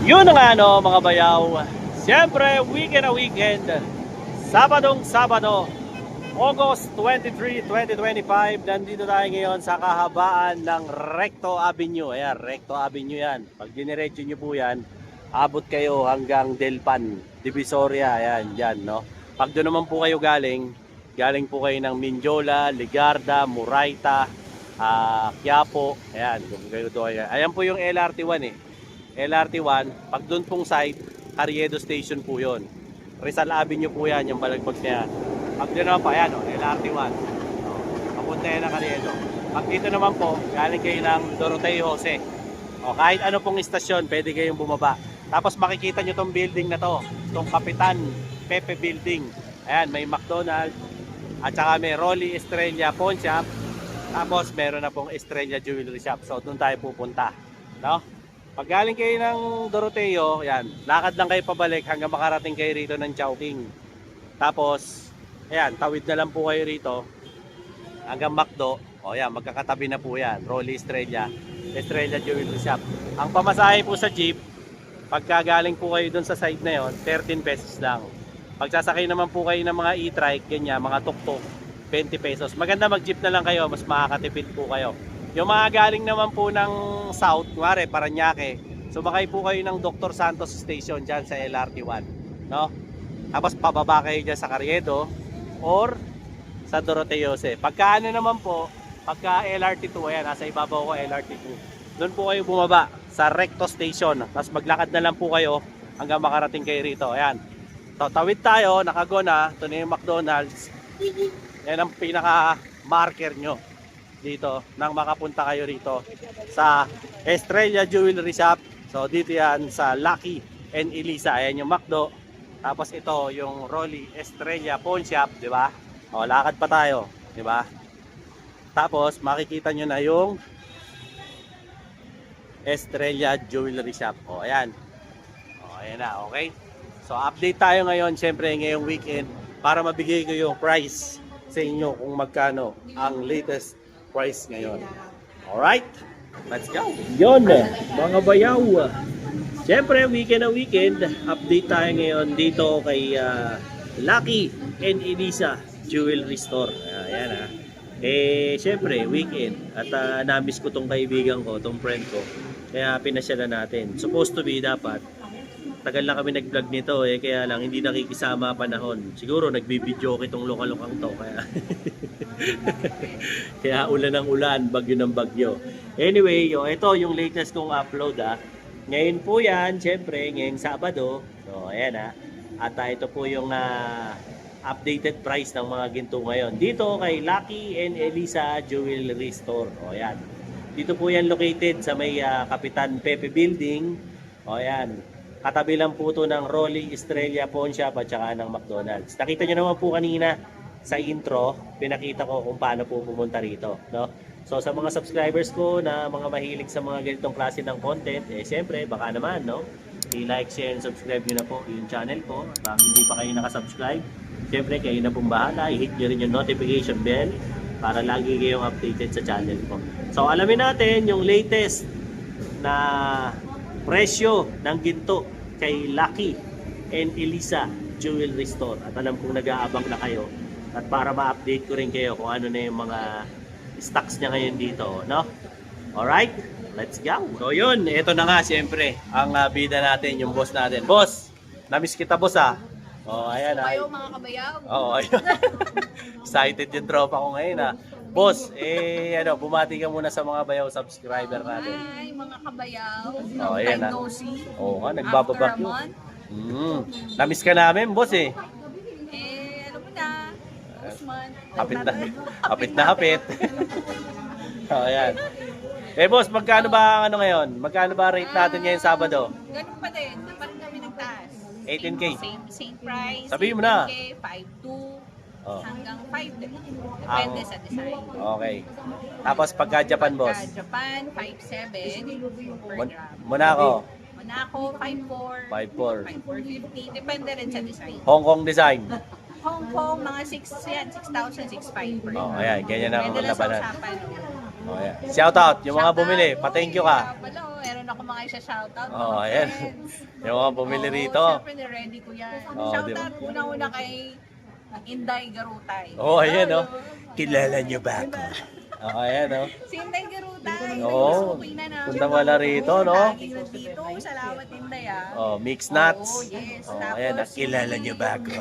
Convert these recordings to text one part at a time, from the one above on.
Yun na nga mga bayaw. Siyempre, weekend na weekend. Sabadong Sabado, August 23, 2025. Nandito tayo ngayon sa kahabaan ng Recto Avenue. Ayan, Recto Avenue yan. Pag diniretso nyo po yan, abot kayo hanggang Delpan, Divisoria. Ayan, dyan, no? Pag doon naman po kayo galing po kayo ng Mindiola, Ligarda, Murayta, Quiapo. Ayan, kung kayo doon. Ayan po yung LRT1 eh. LRT1, pag doon pong side, Carriedo Station po yon. Rizal Avenue po yan, yung balagbag na yan. Pag doon naman pa, ayan o, LRT1. Papunta yan ng Carriedo. Pag dito naman po, galing kayo ng Doroteo Jose. O, kahit ano pong istasyon, pwede kayong bumaba. Tapos makikita nyo tong building na to, tong Kapitan Pepe Building. Ayan, may McDonald's, at saka may Rolly Estrella Pawn Shop. Tapos meron na pong Estrella Jewelry Shop. So, doon tayo pupunta. No? Pag galing kayo ng Doroteo, yan, lakad lang kayo pabalik hanggang makarating kayo rito ng Chowking. Tapos, ayan, tawid na lang po kayo rito hanggang McDo. O yan, magkakatabi na po yan. Rolly Estrella, Estrella Jewelry Shop. Ang pamasahe po sa jeep, pagka galing po kayo dun sa side na yon, 13 pesos lang. Pag sasakay naman po kayo ng mga e-trike, ganyan, mga tuk-tuk, 20 pesos. Maganda mag-jeep na lang kayo, mas makakatipid po kayo. Yung mga galing naman po ng South, kuwari, Parañaque, sumakay po kayo ng Dr. Santos Station dyan sa LRT1. No? Tapos pababa kayo dyan sa Carriedo or sa Doroteo Jose. Pagka ano naman po, pagka LRT2, ayan, nasa ibabaw ko LRT2, doon po kayo bumaba sa Recto Station. Tapos maglakad na lang po kayo hanggang makarating kayo rito. Ayan. So, tawid tayo, nakago na. Ito na yung McDonald's. Yan ang pinaka-marker nyo dito nang makapunta kayo rito sa Estrella Jewelry Shop. So dito yan sa Lucky and Elisa. Ayan yung McDo. Tapos ito yung Rolly Estrella Pawn Shop, di ba? O, lakad pa tayo, di ba? Tapos makikita nyo na yung Estrella Jewelry Shop. O, ayan. O, ayan na, okay? So update tayo ngayon, syempre ngayong weekend, para mabigay ko yung price sa inyo kung magkano ang latest price ngayon. Alright, let's go. Yun, mga bayaw. Siyempre, weekend na weekend, update tayo ngayon dito kay Lucky and Elisa Jewelry Store. Ayan ha. Siyempre, weekend. At namiss ko tong kaibigan ko, tong friend ko. Kaya pinasyalan natin. Supposed to be dapat. Tagal na kami nag-vlog nito kaya lang hindi nakikisama panahon. Siguro nagbibideo kitong lokal-lokang to kaya kaya ulan ng ulan, bagyo ng bagyo. Anyway, ito yung latest kong upload Ngayon po yan, syempre, ngayong Sabado. So, ayan At ito po yung updated price ng mga ginto ngayon. Dito kay Lucky and Elisa Jewelry Store. O, ayan. Dito po yan located sa may Kapitan Pepe Building. O, ayan. Katabi lang po ito ng Rolly Estrella Pawn Shop at saka ng McDonald's. Nakita nyo naman po kanina sa intro, pinakita ko kung paano po pumunta rito. No? So sa mga subscribers ko na mga mahilig sa mga ganitong klase ng content, siyempre baka naman, no? I-like, share, and subscribe nyo na po yung channel ko. Kung hindi pa kayo nakasubscribe, siyempre kayo na pong bahala. I-hit nyo rin yung notification bell para lagi kayong updated sa channel ko. So alamin natin yung latest na presyo ng ginto kay Lucky and Elisa Jewelry Store. At alam kong nag-aabang na kayo. At para ma-update ko rin kayo kung ano na yung mga stocks niya ngayon dito. No? Alright, let's go. So yun, ito na nga siyempre ang bida natin, yung boss natin. Boss, namiss kita boss Oh, ayan kayo mga kabayaw. Oo, ayun. Excited yung tropa ko ngayon Boss, bumati ka muna sa mga bayaw subscriber natin. Hi, mga kabayaw. Oh, ayan Oo nga, nagbababak yun. Namiss ka namin, boss Ano mo na? Usman. Hapit na hapit. Oh, ayan. Boss, magkano ba ngayon? Magkano ba rate natin ngayon Sabado? Ganun pa din. Dapat kami nagtaas. 18K. Same price. Sabihin mo na. 18K, 5.2. Oh. Hanggang 5 din. Depende sa design. Okay. Tapos pagka Japan, boss? Japan, 5.7 per gram. Monaco? Monaco, 5.4. 5.4. 5.450. Depende rin sa design. Hong Kong design? Hong Kong, mga 6,000, 6,500 per gram. Ayan. Ganyan ang Depende lang sa labanan. usapan. Shout out, yung mga bumili. Pa-thank you ka. Meron una ko mga isa-shoutout. Oh, mga ayan. friends. Yung mga bumili Oo, rito. Siyempre, ready ko yan. Oh, Shoutout una-una kay Inday Garutay. Oh, ayan, oh. Hello. Kilala niyo ba ako? Oh, ayan, oh. Si Inday Garutay. Oo. Okay na namin. Punta wala rito, no? Lagi nandito. Salamat, Inday, Oh, mixed nuts. Oo, yes. Oh, Tapos, ayan, kilala niyo ba ako?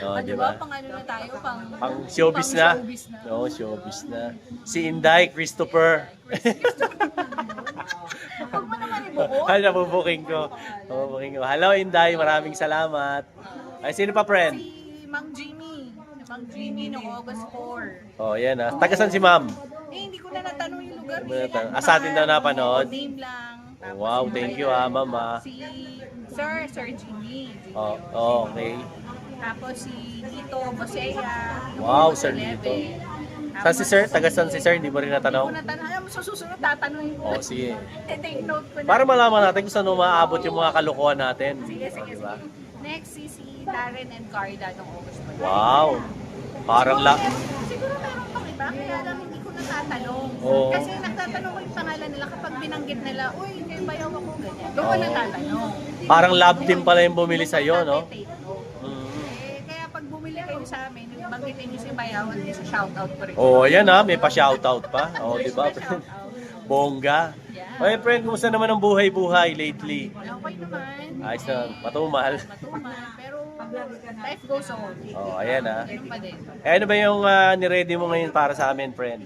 Oh, di di ba? ba? Pang ano na tayo? Pang showbiz na. showbiz na. Oo, showbiz na. Si Inday Christopher. Huwag mo naman ibuko. Ay, nabubuking ko. Nabubuking ko. Hello, Inday. Maraming salamat. Ay, sino pa, friend? Si Mang Jimmy. Mang Jimmy noong August 4. Oh, yan ah. Taga saan si ma'am? Hindi ko na natanong yung lugar. Hindi mo natanong. Sa atin daw napanood? Name lang. Tapos Wow, yung thank bayan. you ma'am ah. Si Sir Jimmy. Oh, okay. Tapos si Dito Bosea. Wow, Sir Dito. Saan si Sir? Taga saan si Sir? Hindi mo rin Hindi ko natanong? natanong. Alam mo, sa susunod tatanungin ko. Oh, sige. Take note ko na. Para malaman natin kung saan umaabot yung mga kalokohan natin. Sige, sige, Diba? sige. Next, si Darren and Carla noong August 4. Wow. Parang Siguro meron pang iba, kaya lang hindi ko natatanong. Oo. Kasi nagtatanong ko yung pangalan nila kapag binanggit nila, uy, kayo bayaw ako, ganyan. Doon ko Oo. natatanong. Parang love team pala yung bumili sa'yo, no? Take note. Mm. Kaya pag bumili kayo sa amin, banggitin niyo si bayaw at sa shoutout ko rin. Oh, ayan ah. May pa-shoutout pa. Oh, di ba? Shoutout. Bongga. Yeah. Oy, friend, kumusta naman ang buhay-buhay lately? Okay naman. Ayos na. Matumal. Matumal. Pero life goes on. Oh, ayan ah. Ganun pa din. Eh, ano ba yung niready mo ngayon para sa amin, friend?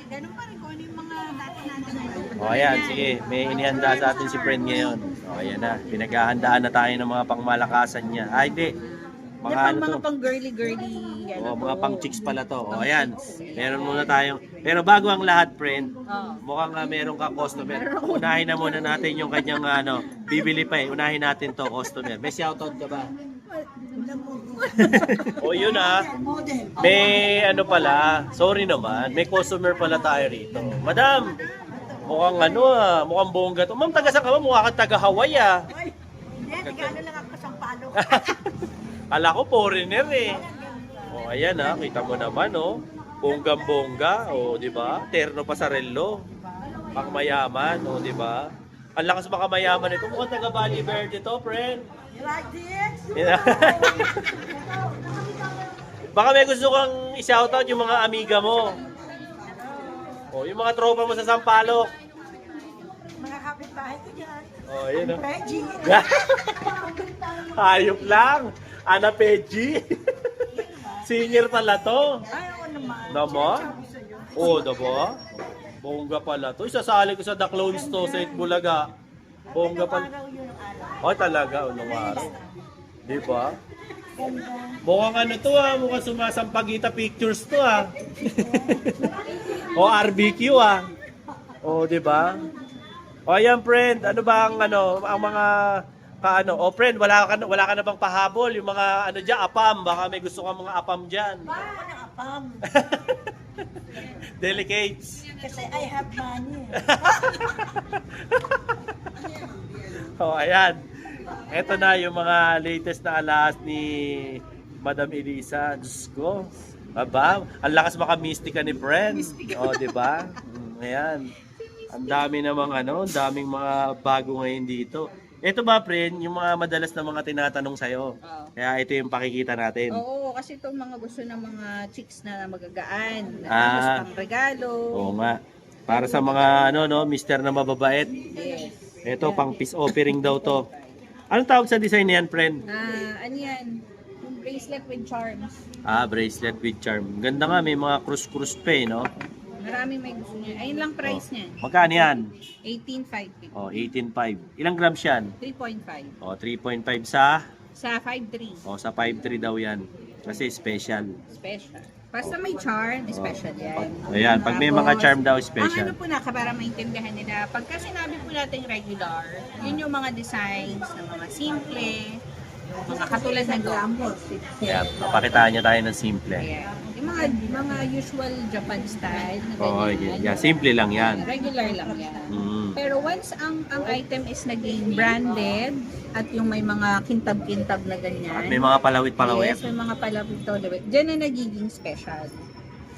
Ganun pa rin kung ano yung mga dati natin. Oh, ayan. Sige. May inihanda sa atin si friend ngayon. Oh, ayan na. Pinaghahandaan na tayo ng mga pangmalakasan niya. Ay, hindi. Mga ano to? pang girly-girly. Oh, mga pang chicks pala to. Oh, ayan. Meron muna tayong... Pero bago ang lahat, friend, mukhang meron kang customer. Unahin na muna natin yung kanyang bibili pa eh. Unahin natin to, customer. May shoutout ka ba? O yun ah. May ano pala, sorry naman, may customer pala tayo rito. Madam, mukhang mukhang bongga to. Ma'am, taga saan ka ba? Mukha kang taga Hawaii ah. Hindi, nag-ano lang ako sa palo. Kala ko foreigner eh. O ayan ah, kita mo naman oh. Bonggang-bongga, o di ba? Terno pa sa relo. Pang mayaman, o di ba? Ang lakas baka mayaman ito. Mukhang taga Valle Verde to, friend. You like this? Baka may gusto kang i-shoutout yung mga amiga mo. O, yung mga tropa mo sa Sampaloc. Mga kapitbahay ko dyan. O, yun o. Reggie. Hayop lang. Ana Peji. Senior pala to. Ay, oo naman. Naman? Oo, diba? Bongga pala to. Isasali ko sa The Clones to sa Itbulaga. Bongga pala. Oh, talaga. Unong araw. Diba? Mukhang ano to ah. Mukhang sumasampagita pictures to ah. O RBQ ah. O, diba? O, ayan friend. Ano ba ang mga o friend, wala ka na bang pahabol? Yung mga dyan, apam. Baka may gusto ka mga apam dyan. Apam. Delicates. Kasi I have money. O, ayan. Ito na yung mga latest na alas ni Madam Elisa. Diyos ko. Aba, ang lakas maka-mystica ni friend. O, di ba? Ayan. Ang dami namang ang daming mga bago ngayon dito. Ito ba, friend, yung mga madalas na mga tinatanong sa'yo? Kaya ito yung pakikita natin. Oo, kasi itong mga gusto ng mga chicks na magagaan. Ah. Tapos pang regalo. Oo nga. Para sa mga mister na mababait. Yes. Ito, pang peace offering daw to. Anong tawag sa design na yan, friend? Ano yan? Yung bracelet with charms. Ah, bracelet with charm. Ganda nga, may mga cruise pa eh, no? Marami may gusto niya. Ayun lang price niya. Magkano yan? 18.5. Oh, 18.5. Ilang grams yan? 3.5. Oh, 3.5 sa? Sa 5.3. Oh, sa 5.3 daw yan. Kasi special. Special. Basta may charm, special yan. Ayan, pag may mga charm daw, special. Ang ano po na, para maintindihan nila, pagka sinabi po natin regular, yun yung mga designs na mga simple, mga katulad ng gambot. Ayan, papakitaan niya tayo ng simple. Ayan. Yung mga usual Japan style na Oh, ganyan. yeah, simple lang yan. Regular lang yan. Mm. Pero once ang item is naging branded at yung may mga kintab-kintab na ganyan. At may mga palawit-palawit. Yes, may mga palawit-palawit. Diyan na nagiging special.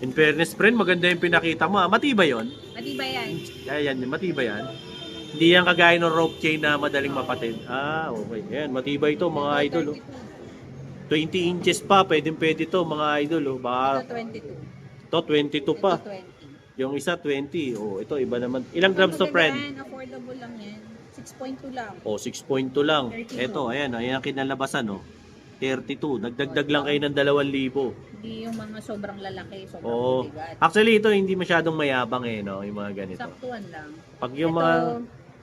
In fairness, friend, maganda yung pinakita mo. Matibay yon. Matibay yan. Ayan, matibay yan. Hindi yan kagaya ng rope chain na madaling mapatid. Okay. Ayan, matibay to mga idol. 20 inches pa, pwede to mga idol. Baka, Ito 22. ito 22 pa. Ito 20. Yung isa 20. Ito iba naman. Ilang grams to, friend? Affordable lang yan. 6.2 lang. 6.2 lang. 32. Ito, ayan ang kinalabasan, 32. Nagdagdag lang kayo ng 2,000. Hindi yung mga sobrang lalaki, sobrang Oo. bigat. Actually, ito hindi masyadong mayabang no, yung mga ganito. Saktuan lang. Pag yung Ito, mga,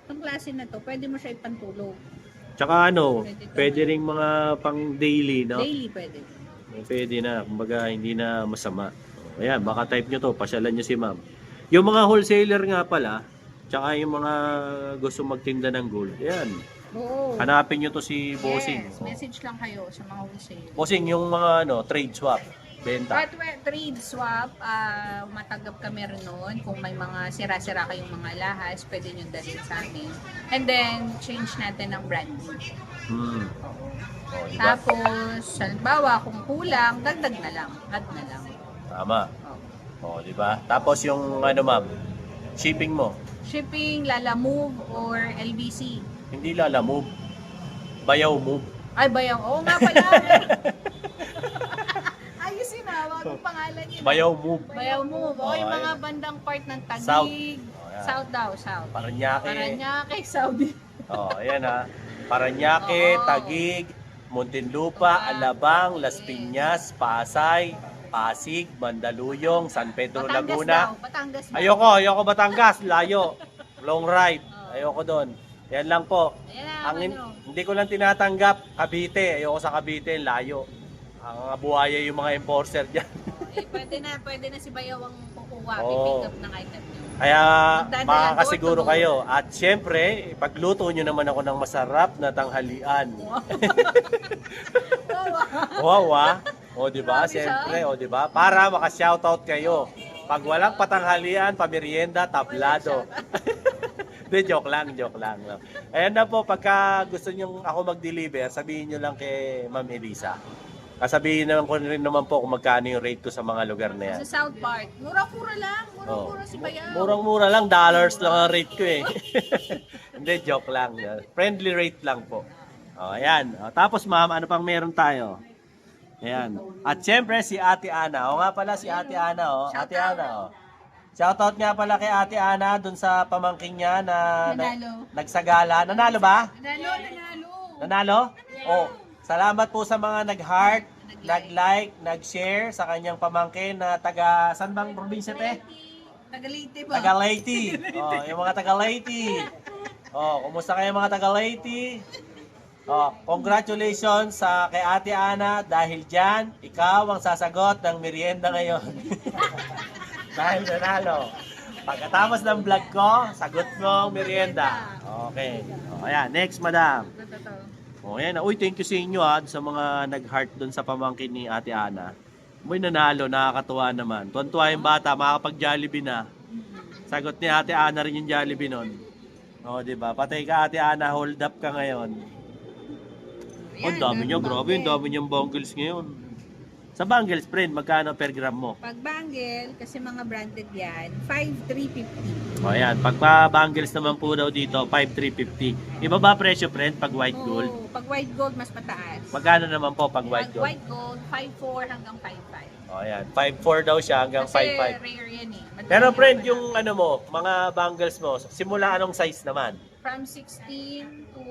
itong klase na to, pwede mo siya ipantulog. tsaka Pwede pwede ring mga pang daily, no? Daily pwede. Pwede na, kumbaga hindi na masama. Ayan, baka type nyo to, pasyalan nyo si ma'am. Yung mga wholesaler nga pala, tsaka yung mga gusto magtinda ng gold, ayan, Oo. hanapin nyo to si Bossing. Yes, message lang kayo sa mga wholesale. Bossing, yung mga trade swap, benta. Trade swap, matanggap kami rin nun. Kung may mga sira-sira kayong mga lahas, pwede nyo dalhin sa amin. And then, change natin ng branding. Diba? Tapos, halimbawa, kung kulang, dagdag na lang. Add na lang. Tama. Oh. Di ba? Tapos yung ma'am, shipping mo, Shipping, Lala Move, or LBC. hindi lalamove, bayaw move. Ay, bayang. Oo nga pala. Ayusin na. Wag ang pangalan yun. Bayaw move. Bayaw Move. O, yung Oh, mga ayun. bandang part ng Taguig. South. South daw, South. Paranaque. Paranaque, Saudi. Ayan Paranaque, Oo. Taguig, Muntinlupa, Alabang, Las Piñas, Pasay, Pasig, Mandaluyong, San Pedro, Batangas Laguna. daw. Batangas daw. Ayoko Batangas, layo. Long ride. Ayoko doon. Yan lang po. Ayan na, Ang ano. hindi ko lang tinatanggap, Cavite. Ayoko sa Cavite, layo. Ang buhaya yung mga enforcer diyan. Pwede na si Bayaw ang kukuha, Oo. pick up ng item niyo. Kaya Magdadala makakasiguro door to door. kayo. At syempre, pagluto nyo naman ako ng masarap na tanghalian. Wow, O, di ba? Grabe Syempre, o, di ba? Para maka-shoutout kayo. Pag walang patanghalian, pamerienda, tablado. Hindi, joke lang. No? Ayan na po, pagka gusto nyo ako mag-deliver, sabihin nyo lang kay Ma'am Elisa. Kasabihin naman ko rin naman po kung magkano yung rate ko sa mga lugar na yan. Sa South Park, mura-mura lang. Mura-mura si Bayaw. Murang-mura lang, dollars lang ang rate ko eh. Hindi, joke lang. Friendly rate lang po. Ayan. Tapos ma'am, ano pang meron tayo? Ayan. At syempre si Ate Ana. O nga pala si Ate Ana. Ate Ana. Shoutout nga pala kay Ate Ana dun sa pamangking niya na Nanalo. nagsagala. Nanalo ba? Nanalo. Nanalo? Salamat po sa mga nag-heart, nag-like, nag-share sa kanyang pamangkin na taga, saan bang probinsya te? Tagalite ba? Taga Leyte. Yung mga taga Leyte. Kumusta kayo mga taga Leyte? Congratulations sa kay Ate Ana dahil diyan ikaw ang sasagot ng merienda ngayon. Dahil nanalo. Pagkatapos ng vlog ko, sagot mo ang merienda. Okay. Ayan, next madam. Ayan. Uy, thank you sa inyo sa mga nag-heart doon sa pamangkin ni Ate Ana. May nanalo, nakakatuwa naman. Tuwan-tuwa yung bata, makakapag-Jollibee na. Sagot ni Ate Ana rin yung Jollibee nun. Diba? Patay ka Ate Ana, hold up ka ngayon. Ang dami nyo, grabe, ang dami nyong bongles ngayon. Sa bangles, friend, magkano per gram mo? Pag bangle, kasi mga branded yan, 5,350. Ayan, pag bangles naman po daw dito, 5,350. Iba ba presyo, friend, pag white gold? Pag white gold, mas mataas. Magkano naman po pag white Pag gold? white gold, 5,4 hanggang 5,500. Ayan, 5,400 daw siya hanggang Kasi 5,500. rare yan eh. Madami Pero friend, naman. yung mga bangles mo, simula anong size naman? From 16 to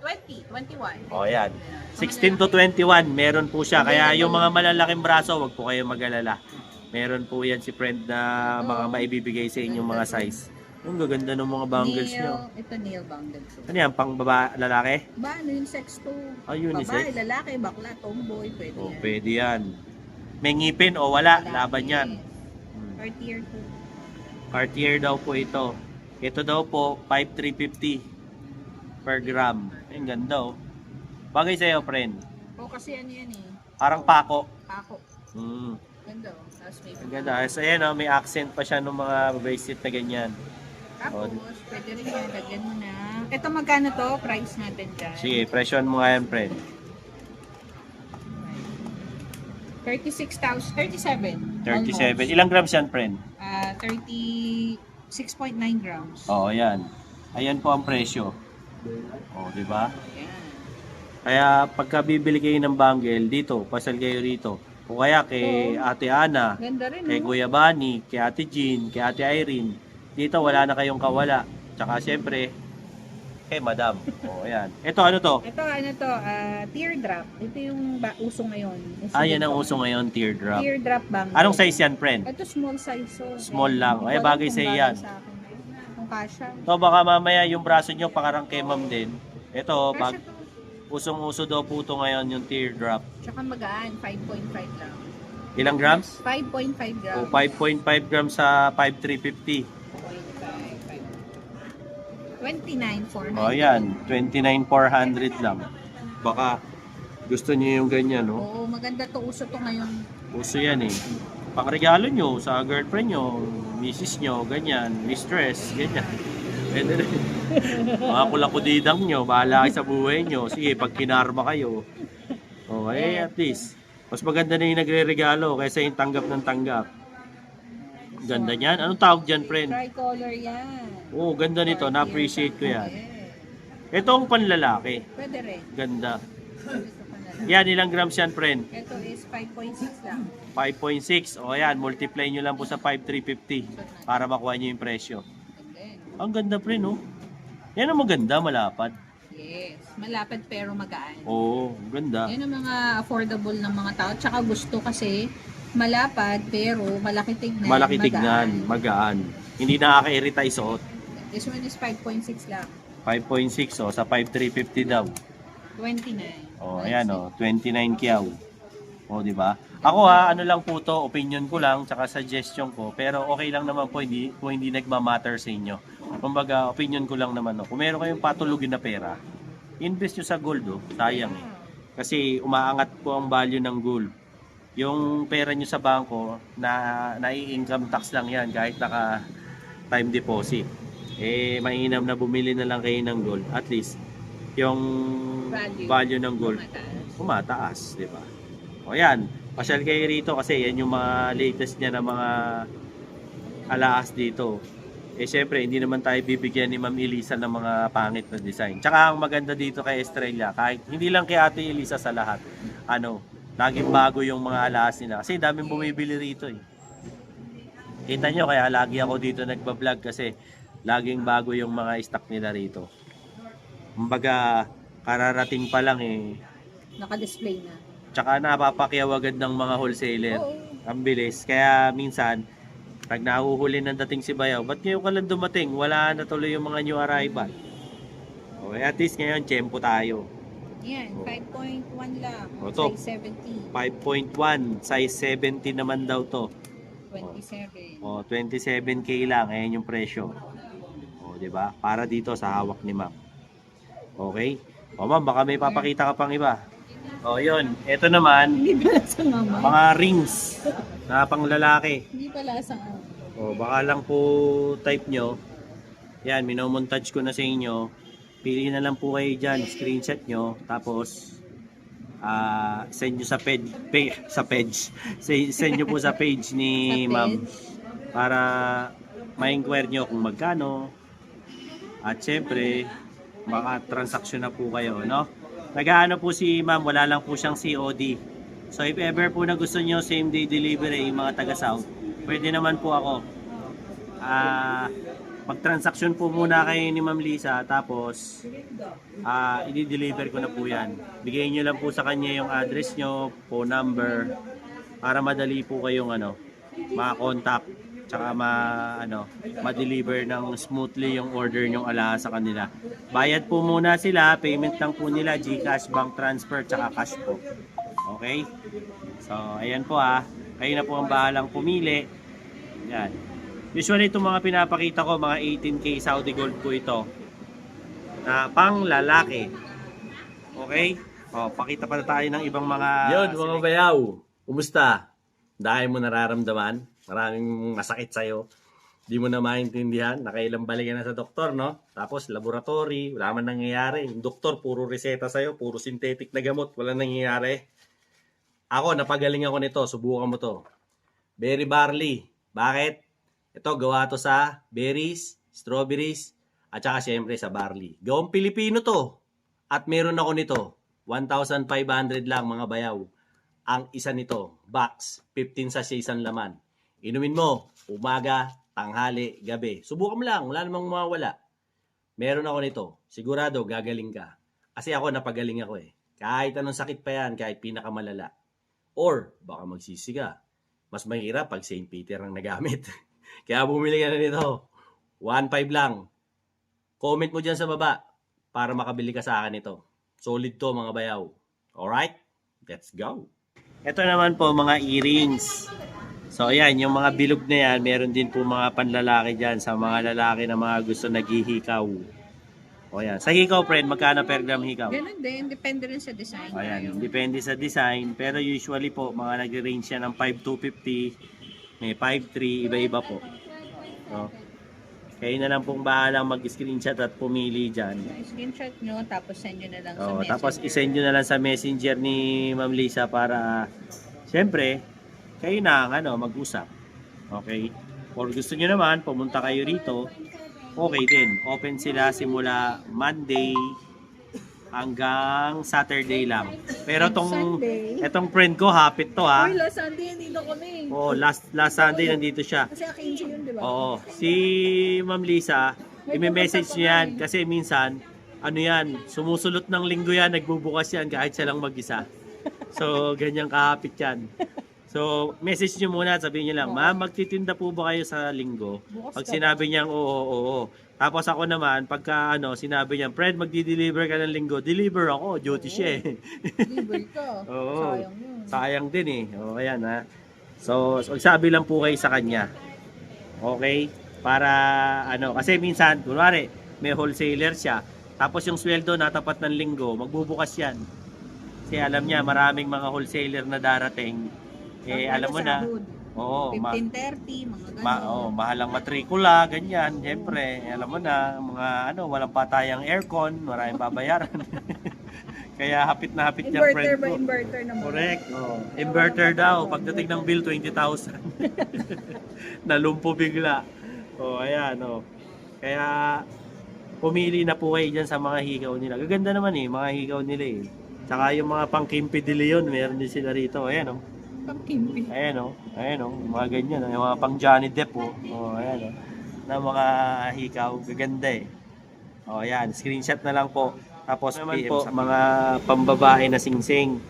20, 21. Ayan. 16 to 21, meron po siya. Kaya yung mga malalaking braso, wag po kayo mag-alala. Meron po yan si friend na mga maibibigay sa inyong mga size. Yung gaganda ng mga bangles nyo. Ito nail bangles. Ano yan, pang lalaki? Ba, ano yung sex to? Unisex? Babae, lalaki, bakla, tomboy, pwede yan. Pwede yan. May ngipin o wala, laban yan. Cartier to. Cartier daw po ito. Ito daw po, 5,350 per gram. Ang ganda oh. Bagay sa'yo, friend. Kasi ano yan eh. Parang pako. Ako. Ganda oh. Tapos may Ang ganda. As ayan oh, may accent pa siya ng mga bracelet na ganyan. Tapos, pwede rin yan. Lagyan mo na. Ito magkano to? Price natin dyan. Sige, presyon mo nga yan, friend. 36,000, 37. 37. Ilang grams yan, friend? 36.9 grams. Oo, ayan. Ayan po ang presyo. O, di ba? Ayan. Kaya pagka bibili kayo ng bangle dito, pasal kayo rito. O kaya kay Ate Ana, Ganda rin, kay no? Kuya Bani, kay Ate Jean, kay Ate Irene. Dito wala na kayong kawala. Tsaka syempre, kay Madam. O, ayan. Ito, ano to? Ito, ano to, teardrop. Ito yung uso ngayon. Ah, yan ang uso ngayon, teardrop. Teardrop bang. Anong size yan, friend? Ito small size. So, Small lang. Ay, Walang bagay kung sa bagay iyan. sa akin. Kung kasha. So, baka mamaya yung braso nyo pakarang kay Ma'am din. Ito, Kasha to. usong-uso daw po ito ngayon yung teardrop. Tsaka magaan, 5.5 lang. Ilang grams? 5.5 grams. O, 5.5 grams sa 5,350. 29,400. O, ayan. 29,400 lang. Baka gusto niyo yung ganyan, no? Oo, maganda to. Uso to ngayon. Uso yan eh. Pangregalo nyo sa girlfriend nyo, misis nyo, ganyan, mistress, ganyan. Pwede rin. Mga kulakudidang nyo, bahala kayo sa buhay nyo. Sige, pag kinarma kayo. O, at least. Mas maganda na yung nagre-regalo kaysa yung tanggap ng tanggap. Ganda niyan. Anong tawag dyan, friend? Tricolor yan. Oo, ganda nito. Na-appreciate ko yan. Yes. Itong panlalaki. Pwede rin. Ganda. Gusto ko na lang. Yan, ilang grams yan, friend? Ito is 5.6 lang. 5.6. O, ayan. Multiply nyo lang po sa 5,350 para makuha nyo yung presyo. And then, Ang ganda, friend, oh. Yan ang maganda, malapad. yes. Malapad pero magaan. Oo, ang ganda. Yan ang mga affordable ng mga tao. Tsaka gusto kasi malapad pero malaki tignan. Malaki tignan, magaan. Hindi nakaka-irita isuot. This one is 5.6 lang. 5.6, oh, sa 5,350 daw. 29. Oh, ayan, oh, 29 kyaw. Oh, di ba? Ako ha, ano lang po to, opinion ko lang, tsaka suggestion ko. Pero okay lang naman po, kung hindi nagmamatter sa inyo. Kumbaga, opinion ko lang naman, oh. Kung meron kayong patulugin na pera, invest nyo sa gold, oh. Sayang eh. Kasi umaangat po ang value ng gold. Yung pera nyo sa bangko, nai-income tax lang yan kahit naka time deposit. Eh, mainam na bumili na lang kayo ng gold. At least, yung value ng gold, umataas, di ba? O yan, pasyal kayo rito kasi yan yung mga latest niya na mga alaas dito. Eh syempre, hindi naman tayo bibigyan ni Ma'am Elisa ng mga pangit na design. Tsaka ang maganda dito kay Estrella, kahit hindi lang kay Ate Elisa sa lahat, laging bago yung mga alaas nila. Kasi daming bumibili rito eh. Kita nyo, kaya lagi ako dito nagbablog kasi laging bago yung mga stock nila rito. Kumbaga, kararating pa lang eh. Naka-display na. Tsaka napapakyaw agad ng mga wholesaler. Oo. Ang bilis. Kaya minsan, pag nahuhuli ng dating si Bayaw, ba't ngayon ka lang dumating? Wala na tuloy yung mga new arrival. Okay, at least ngayon, tiyempo tayo. Yan, 5.1 lang. O, to. Size 70. 5.1, size 70 naman daw to. 27. O, 27k lang, ayan yung presyo. O, di ba? Para dito sa hawak ni Ma'am. Okay? O, Ma'am, baka may papakita ka pang iba. O, yun. Ito naman, Hindi pala sa mama. mga rings na pang lalaki. Hindi pala sa mama. O, baka lang po type nyo. Yan, minomontage ko na sa inyo. Pili na lang po kayo dyan, screenshot nyo. Tapos, send nyo sa send nyo po sa page ni Sa Ma'am. page. Para ma-inquire nyo kung magkano. At syempre, baka transaksyon na po kayo, no? Nag-aano po si Ma'am, wala lang po siyang COD. So if ever po na gusto nyo same day delivery yung mga taga-South, pwede naman po ako. Mag-transaction po muna kayo ni Ma'am Lisa, tapos i-deliver ko na po yan. Bigay nyo lang po sa kanya yung address nyo, phone number, para madali po kayong ma-contact, tsaka ma-deliver ng smoothly yung order nyong ala sa kanila. Bayad po muna sila, payment lang po nila, GCash, bank transfer, tsaka cash po. Okay? So, ayan po kayo na po ang bahalang pumili. Yan. Usually itong mga pinapakita ko, mga 18K Saudi Gold po ito. Na pang lalaki. Okay? O, pakita pa na tayo ng ibang mga... Yun, mga bayaw. Kumusta? Dahil mo nararamdaman, maraming masakit sa'yo. Di mo na maintindihan, nakailang balik ka na sa doktor, no? Tapos laboratory, wala man nangyayari. Yung doktor, puro reseta sa'yo, puro synthetic na gamot, wala nangyayari. Ako, napagaling ako nito. Subukan mo to. Berry barley. Bakit? Ito, gawa to sa berries, strawberries, at saka syempre sa barley. Gawang Pilipino to. At meron ako nito. 1,500 lang mga bayaw. Ang isa nito, box, 15 sachets ang laman. Inumin mo, umaga, tanghali, gabi. Subukan mo lang, wala namang mawawala. Meron ako nito. Sigurado, gagaling ka. Kasi ako, napagaling ako eh. Kahit anong sakit pa yan, kahit pinakamalala. Or, baka magsisi ka. Mas mahirap pag St. Peter ang nagamit. Kaya bumili ka na nito. 1.5 lang. Comment mo dyan sa baba para makabili ka sa akin ito. Solid to mga bayaw. Alright? Let's go. Ito naman po mga earrings. So ayan, yung mga bilog na yan, meron din po mga panlalaki dyan sa mga lalaki na mga gusto naghihikaw. O ayan. Sa hikaw, friend, magkano per gram hikaw? Ganun din, depende rin sa design. Ayan, depende sa design. Pero usually po, mga nag-range yan ng 5,250, may 5,3, iba-iba po. So, kayo na lang pong bahalang mag-screenshot at pumili dyan. Screenshot nyo, tapos send nyo na lang sa Oh, messenger. tapos isend nyo na lang sa messenger ni Ma'am Lisa para, syempre, kayo na mag-usap. Okay? Or gusto nyo naman, pumunta kayo rito, okay din. Open sila simula Monday hanggang Saturday lang. Pero Sunday? etong friend ko, hapit to ha. Uy, last Sunday, nandito kami. Oh, last Sunday nandito siya. Kasi 15 yun, di ba? Oo. Si Ma'am Lisa, i-message niya yan kasi minsan, ano yan, sumusulot ng linggo yan, nagbubukas yan kahit siya lang mag-isa. So, ganyan kahapit yan. So, message niyo muna, sabihin niyo lang, ma'am, magtitinda po ba kayo sa linggo? Pag sinabi niyang oo. Tapos ako naman, pagka sinabi niya, Fred, magdi-deliver ka ng linggo, deliver ako, duty siya eh. Deliver ka. Oo. Sayang yun. Sayang din eh. O, ayan ha. So, magsabi lang po kayo sa kanya. Okay? Para, kasi minsan, kunwari, may wholesaler siya, tapos yung sweldo natapat ng linggo, magbubukas yan. Kasi alam niya, maraming mga wholesaler na darating. Eh, alam mo na. Oo, 15:30, mga gano'n. mahalang matrikula, ganyan. Siyempre, alam mo na, mga walang patayang aircon, maraming babayaran. Kaya hapit na hapit yung Inverter friend ba? ko. Inverter naman. Correct. Oh. Inverter daw. Pagdating ng bill, 20,000. Nalumpo bigla. Ayan. Kaya, pumili na po kayo dyan sa mga higaw nila. Gaganda naman mga higaw nila eh. Tsaka yung mga pang Kimpi de Leon, meron din sila rito. Ayan Pang-kimpi. Ayan mga ganyan. Yung mga pang Johnny Depp ayan na mga hikaw. Gaganda eh. Ayan. Screenshot na lang po. Tapos naman PM po, sa mga pambabae na singsing.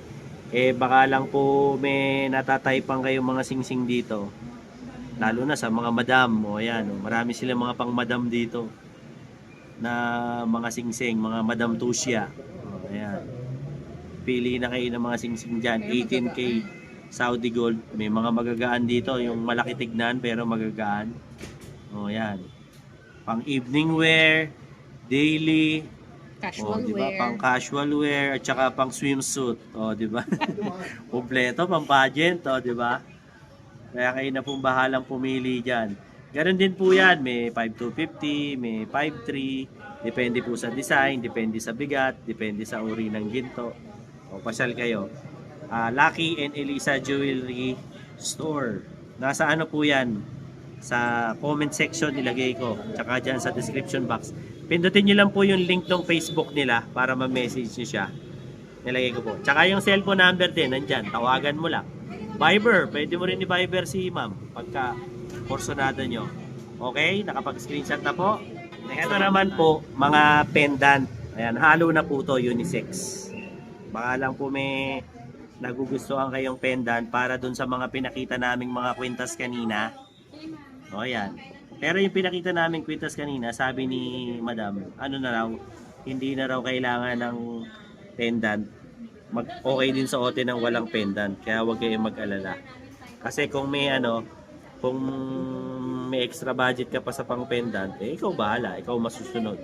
Baka lang po may natataypang kayong mga singsing dito. Lalo na sa mga madam. Ayan, marami silang mga pang madam dito. Na mga singsing, mga madam Tusia. Ayan. Pili na kayo ng mga singsing dyan. 18K Saudi Gold. May mga magagaan dito. Yung malaki tignan pero magagaan. Ayan. Pang evening wear, daily, Casual diba? wear. Pang casual wear at saka pang swimsuit. Diba? Kompleto, pang pageant, diba? Kaya kayo na pong bahalang pumili dyan. Ganon din po yan. May 5,250, may 5,3. Depende po sa design, depende sa bigat, depende sa uri ng ginto. Pasyal kayo. Lucky and Elisa Jewelry Store. Nasa po yan? Sa comment section nilagay ko. Tsaka dyan sa description box. Pindutin nyo lang po yung link ng Facebook nila para ma-message nyo siya. Nilagay ko po. Tsaka yung cellphone number din, nandyan. Tawagan mo lang. Viber, pwede mo rin i-Viber si ma'am pagka porsyonado nyo. Okay? Nakapag-screenshot na po. Ito naman po, mga pendant. Ayan, halo na po to, unisex. Baka lang po may nagugustuhan kayong pendant para dun sa mga pinakita naming mga kwintas kanina. Ayan. Pero yung pinakita namin kwintas kanina, sabi ni Madam, na raw, hindi na raw kailangan ng pendant. Okay din sa ote ng walang pendant. Kaya huwag kayong mag-alala. Kasi kung may kung may extra budget ka pa sa pang pendant, ikaw bahala, ikaw masusunod.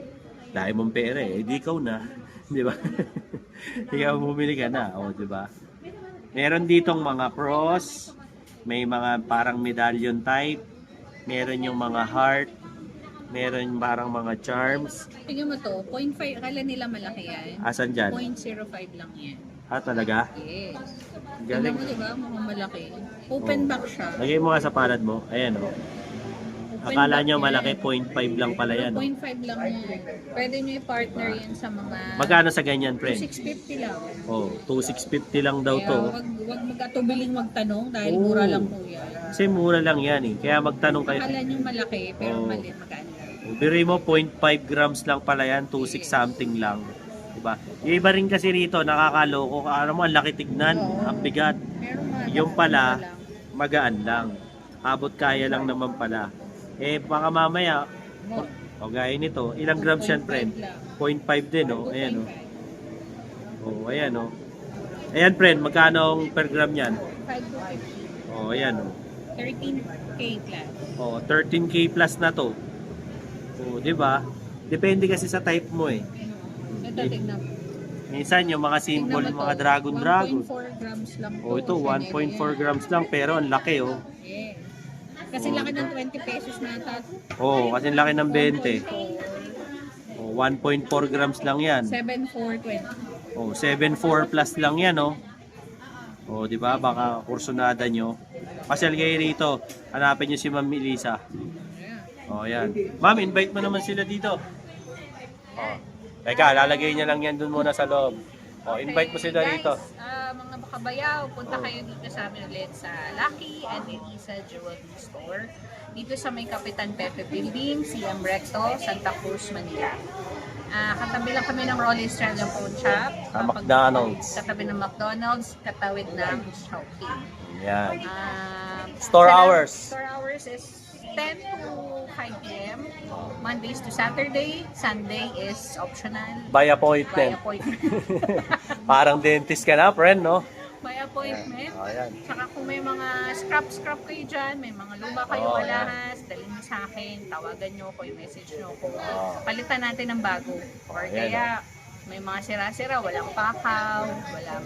Dahil mong pera di ikaw na. Di ba? Ikaw bumili ka na. Di ba? Meron ditong mga cross, may mga parang medallion type, meron yung mga heart, meron parang mga charms. Tingnan mo to, 0.5, akala nila malaki yan. Asan dyan? 0.05 lang yan. Talaga? Yes. Galing. Tingnan mo, diba? Mukhang malaki. Open back siya. Lagay mo nga sa palad mo. Ayan o. Open Akala back nyo yan. malaki, 0.5 lang pala yan. 0.5 lang yan. Pwede nyo i-partner yan sa mga... Magkano sa ganyan, friend? 650 lang. Oh, 2,650 lang daw to. Kaya wag mag-atubiling magtanong dahil mura lang po yan. Kasi mura lang yan eh. Kaya magtanong kayo. Akala nyo malaki, pero Oo. mali, magkano lang. Biri mo, 0.5 grams lang pala yan. 2,6 something lang. Diba? Yung iba rin kasi rito, nakakaloko. Ano mo, ang laki tignan. Oo. Ang bigat. Pero Yung pala, magaan lang. Abot kaya lang naman pala. Eh, baka mamaya, o gaya nito, ilang grams yan, friend? 0.5 din, oh. Ayan, oh. Oh, ayan, oh. Ayan, friend, magkano ang per gram yan? 5 to 50. Oh, ayan, oh. 13K plus. Oh, 13K plus na to. Oh, di ba? Depende kasi sa type mo eh. Ito, tignan mo. Minsan yung mga symbol, Tignan mo mga to. dragon. 1.4 grams lang to. Oh, ito 1.4 grams lang pero ang laki oh. Yes. Kasi laki ng 20 pesos na ata. Oh, kasi laki ng 20. Oh, 1.4 grams lang 'yan. 7,420. Oh, 7.4 plus lang 'yan oh. Oh, di ba? Baka kursunada nyo. Pasyal kayo rito. Hanapin nyo si Ma'am Melissa. Oh, yan. Ma'am, invite mo naman sila dito. Oh. Teka, lalagay niya lang yan dun muna sa loob. Oh, invite mo sila rito. Guys, mga bakabayaw, punta kayo dito sa amin ulit sa Lucky and Elisa Jewelry Store. Dito sa may Kapitan Pepe Building, CM Recto, Santa Cruz, Manila. Katabi lang kami ng Rolly Australian Phone Shop. McDonald's. Katabi ng McDonald's, katawid ng Shopee. Yan. Store hours. Store hours is 10 to 5 p.m. Mondays to Saturday. Sunday is optional. By By appointment. appointment. Parang dentist ka na, friend, no? By appointment. Oh, yan. Tsaka kung may mga scrap kayo dyan, may mga luma kayo Oh, alahas, dalhin nyo sa akin, tawagan nyo ko, i-message nyo ko. Oh. Palitan natin ng bago. Or Ayan, kaya, may mga sira-sira, walang pakaw, walang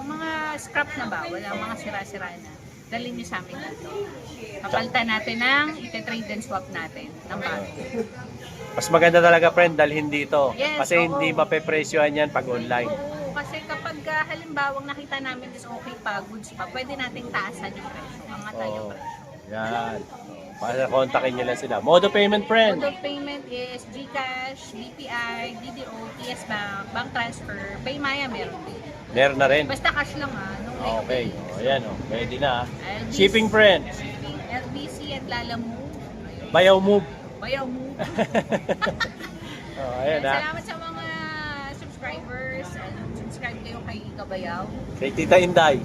yung mga scrap na ba, walang mga sira-sira na. Dalhin nyo sa amin dito. Papalitan natin ng ite-trade and swap natin ng bago. Mas maganda talaga, friend, dalhin dito. Yes, Kasi oo. hindi mapepresyohan yan pag online. Oo, kasi kapag halimbawa nakita namin is okay pa, goods pa, pwede nating taasan yung presyo. Angatan yung Oo. presyo. Yan. Para kontakin nyo lang sila. Mode of payment, friend. Mode of payment is GCash, BPI, DDO, TS Bank, bank transfer, Paymaya meron din. Meron na rin. Basta cash lang no Okay. O, ayan o. Pwede na. LBC, Shipping, friend. Shipping, LBC at Lalamove. Ayun. Bayaw move. Bayaw mo. Ayan ha. Salamat sa mga subscribers. And subscribe kayo kay Kabayaw. Kay Tita Inday.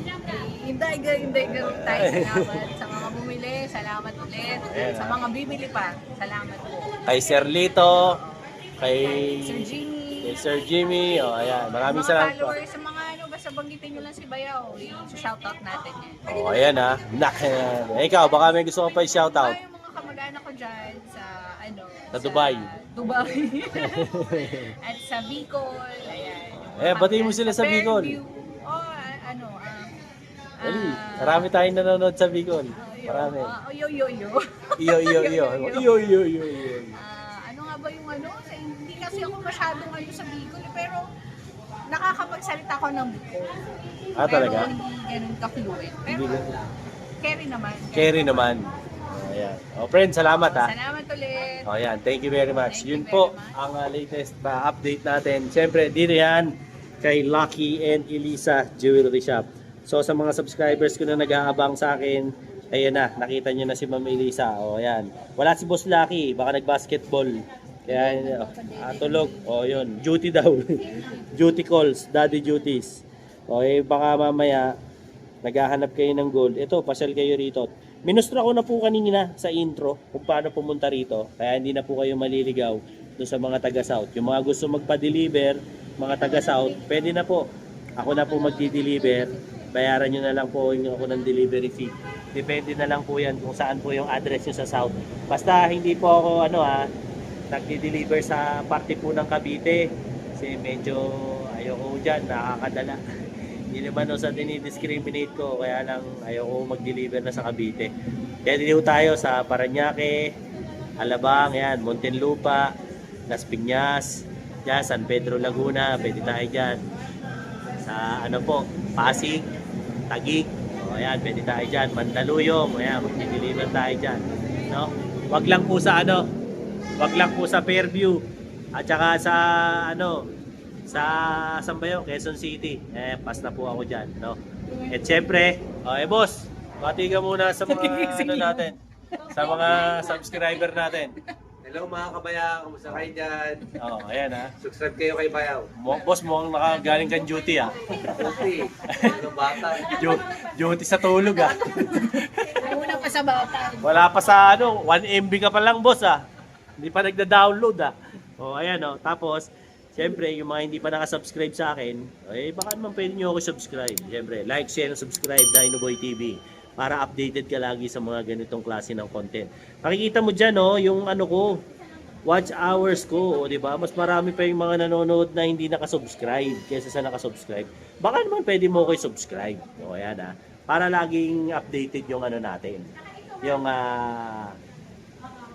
Inday tayo. Salamat sa mga bumili. Salamat ulit. Ayan, Sa mga bibili pa. Salamat po. Kay Sir Lito. Kay Sir Jimmy. kay Sir Jimmy. O, ayan. Maraming Mga salamat po. followers, sa mga basta banggitin nyo lang si Bayaw. Shoutout natin yan. O, ayan ha. Ikaw, baka may gusto ko pa i-shoutout. Ay, yung mga kamag-anak ko dyan sa Sa Dubai. Dubai. At sa Bicol. Ayan. Batiin mo sila sa Bicol. Fairview. Oh, Dali. Marami tayong nanonood sa Bicol. Marami. Yo. Iyo. Ano nga ba yung hindi kasi ako masyadong sa Bicol pero nakakapagsalita ako ng Bicol. Talaga? Pero hindi ganun ka-fluent. Pero carry naman. Carry naman. Ayan. O, friend, salamat ha. Salamat ulit. O, ayan. Thank you very much. Thank you Yun very po much. ang latest update natin. Siyempre, dito yan kay Lucky and Elisa Jewelry Shop. So, sa mga subscribers ko na nag-aabang sa akin, ayan na, nakita nyo na si Ma'am Elisa. O, ayan. Wala si Boss Lucky, baka nag-basketball. Kaya, tulog. O, yun. Duty daw. Duty calls, daddy duties. O, baka mamaya, naghahanap kayo ng gold. Ito, pasyal kayo rito. Minustra ko na po kanina sa intro kung paano pumunta rito. Kaya hindi na po kayo maliligaw doon sa mga taga-South. Yung mga gusto magpa-deliver, mga taga-South, pwede na po. Ako na po magdi-deliver. Bayaran nyo na lang po yung ako ng delivery fee. Depende na lang po yan kung saan po yung address nyo sa South. Basta hindi po ako nagdi-deliver sa parte po ng Cavite. Kasi medyo ayoko dyan, nakakadala. Hindi naman sa dinidiscriminate ko, kaya lang ayoko mag-deliver na sa Cavite. Kaya dito tayo sa Parañaque, Alabang, yan, Muntinlupa, Las Piñas, yan, San Pedro Laguna, pwede tayo dyan. sa ano po, Pasig, Taguig. O ayan, pwede tayo dyan. Mandaluyong, ayan, mag-deliver tayo dyan. No? Wag lang po sa ano, wag lang po sa Fairview. At saka sa ano, sa Sambayo, Quezon City. Pass na po ako dyan. No? At syempre, boss, bati ka muna sa mga ano natin, sa mga subscriber natin. Hello mga kabayaw, kumusta kayo dyan? Ayan ha. Subscribe kayo kay Bayaw. Boss, mukhang nakagaling kang duty ha. Buti, ano bata. Duty sa tulog ha. Una pa sa bata. Wala pa sa ano, 1 MB ka pa lang boss ha. Hindi pa nagda-download ha. Ayan tapos, siyempre, yung mga hindi pa nakasubscribe sa akin, baka naman pwede nyo ako subscribe. Siyempre, like, share, subscribe, Dinoboy TV. Para updated ka lagi sa mga ganitong klase ng content. Makikita mo dyan, yung ano ko, watch hours ko, di ba? Mas marami pa yung mga nanonood na hindi nakasubscribe kaysa sa nakasubscribe. Baka naman pwede mo ko i-subscribe. Ayan ha. Para laging updated yung ano natin. Yung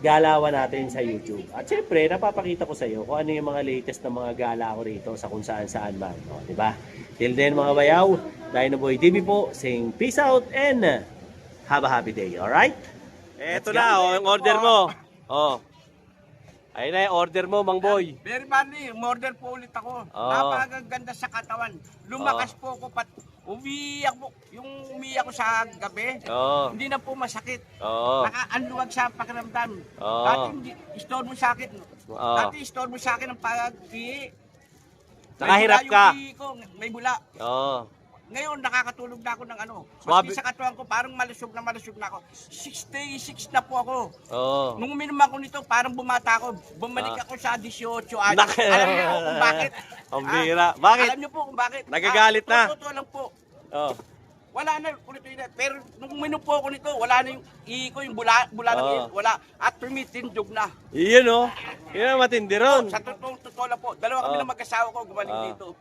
galawan natin sa YouTube. At syempre, napapakita ko sa iyo kung ano yung mga latest na mga gala ko rito sa kung saan man. Di ba? Till then mga bayaw, Dinoboy TV po, saying peace out and have a happy day. Alright? Eto na, yung order mo. Ayun na yung order mo, Mang Boy. Very badly, umorder po ulit ako. Napakaganda sa katawan. Lumakas po ako umiyak po. Yung umiyak ko sa gabi, hindi na po masakit. Nakaanluwag sa pakiramdam. Dati istorbo sa akin. Dati istorbo sa akin ang pag-ihi. Nakahirap ka. Yung ihi ko, may bula. Ngayon, nakakatulog na ako ng ano. Swabe. Maski sa katawan ko, parang malusog na ako. 66 na po ako. Nung uminom ako nito, parang bumata ako. Bumalik ako sa 18 anos. Alam niyo po kung bakit? Ang bira. Bakit? Alam niyo po kung bakit? Nagagalit na. Totoo lang po. Wala na, ulit na. Pero nung uminom po ako nito, wala na yung ihi ko, yung bula ng ihi. Wala. At tumitindog na. Iyon Yun ang matindi ron. Sa totoo lang po. Dalawa kami na mag-asawa ko gumaling dito.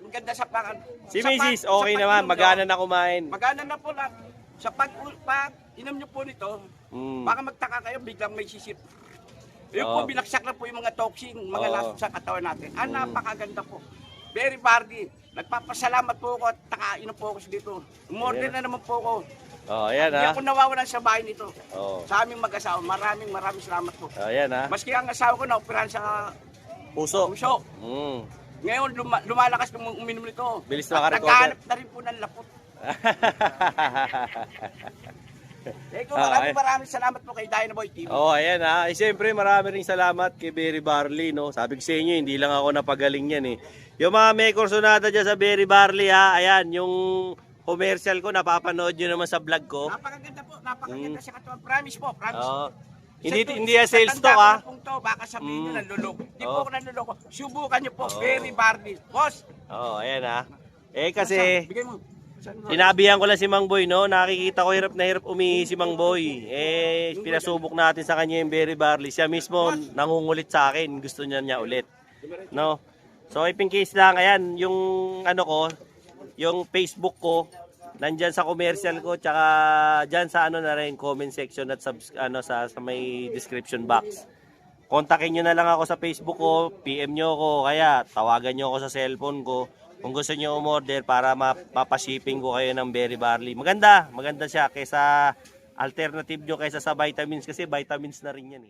Ang ganda sa pakan. Si Mrs. okay naman, magana na kumain. Magana na po lang. Sa pag inom nyo po nito, baka magtaka kayo, biglang may sisip. Yung po, binaksak na po yung mga toxin, mga lason sa katawan natin. Napakaganda po. Very party. Nagpapasalamat po ako at nakainom po ako dito. Umorder na naman po ako. Ayan Hindi ha. ako nawawalan sa bahay nito. Sa aming mag-asawa, maraming salamat po. Ayan ha. Maski ang asawa ko na-operahan sa Puso. Ngayon, lumalakas nung uminom nito. Bilis At makarecover. naghahanap na rin po ng lapot. Maraming salamat po kay Dinoboy TV. Ayan ha. Siyempre, marami rin salamat kay Berry Barley, no? Sabi ko sa inyo, hindi lang ako napagaling yan Yung mga may kursonada dyan sa Berry Barley ha, ayan, yung commercial ko, napapanood nyo naman sa vlog ko. Napakaganda po, napakaganda sa katawan. Promise po, promise. Hindi yan sales talk ha. Baka sabihin nyo nanluloko. Hindi po ako nanluloko. Subukan nyo po, Berry Barley. Boss! Ayan ha. Kasi, Bigay mo. sinabihan ko lang si Mang Boy, no? Nakikita ko hirap na hirap umihi si Mang Boy. Pinasubok natin sa kanya yung Berry Barley. Siya mismo nangungulit sa akin. Gusto niya ulit. No? So, if in case lang, ayan, yung ano ko, yung Facebook ko, nandyan sa commercial ko, tsaka dyan sa ano na rin, comment section at sa may description box. Kontakin nyo na lang ako sa Facebook ko, PM nyo ako, kaya tawagan nyo ako sa cellphone ko. Kung gusto nyo umorder para mapashipping ko kayo ng Berry Barley. Maganda siya kaysa alternative nyo kaysa sa vitamins kasi vitamins na rin yan